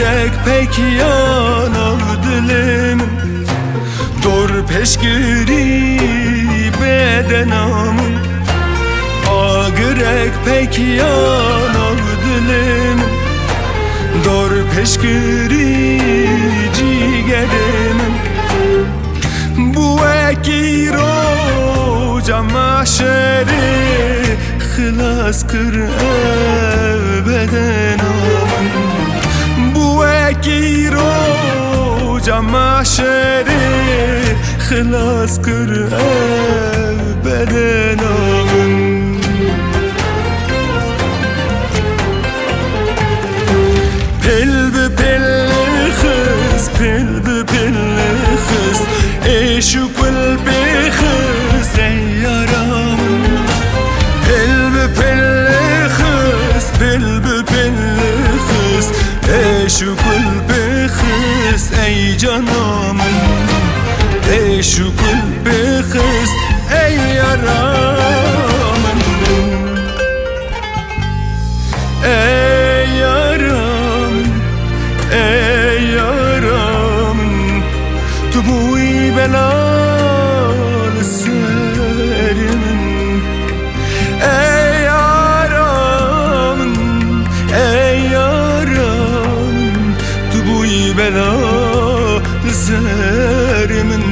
Agirek pek yanar dilim, dor peşgiri bedenam. Agirek pek yanar dilim, dor peşgiri cigerim. Bu eki roca mahşeri hılas kır bedenam. Bu eki roca mahşeri hılas kır bedenam. Pelbi pelli kız, pelbi pelli kız, eşu pelbi kız ey yaram. Pelbi pelli kız, pelbi pelli kız, eşu pelbi kız ey canım. Eşu pelbi kız ey yaram. Ey yaram, ey yaram, tu bu belalı serimin. Ey yaram, ey yaram, tu bu belalı serimin.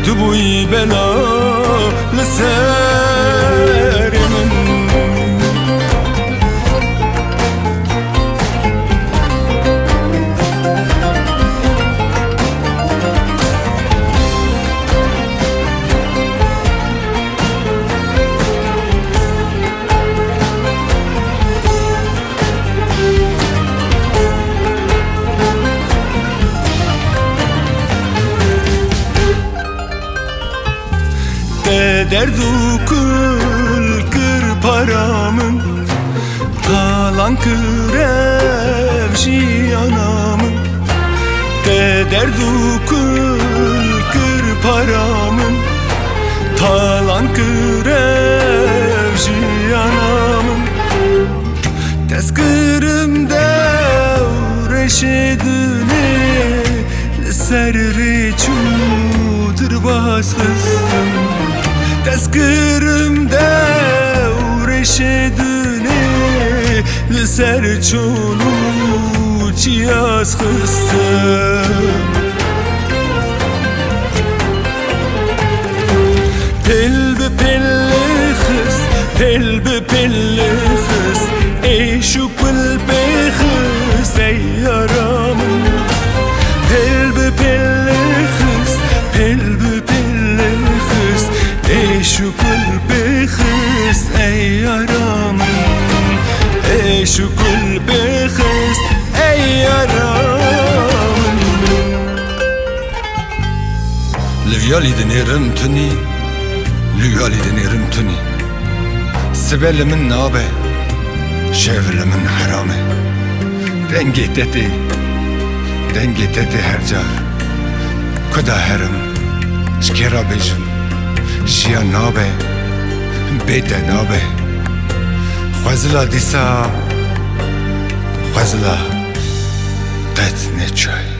Tu bu belalı serimin. Derdu kul kır paramın, kalan kırev jiyanamın. Derdu kul kır paramın, talan kırev jiyanamın. Tezkırımda reşidini serri çudur baskısın. Tezkırımda reşidini ser çonu çiyaz kıstım. Pelbi pelli kız, pelbi pelli kız, eşu pelbi kız ey yaram. Pelbi pelli kız, pelbi pelli kız, eşu pelbi kız ey yaram. Eşu pelbi kız ey yaram. Lüvyali denerim tuni, lüvyali denerim tuni. Sibelimin nabe, şevlimin harame. Dengi teti her car. Kuda herim, şkera bejim. Şia nabe, bete nabe. Khwazla disa, khwazla qet ne çay.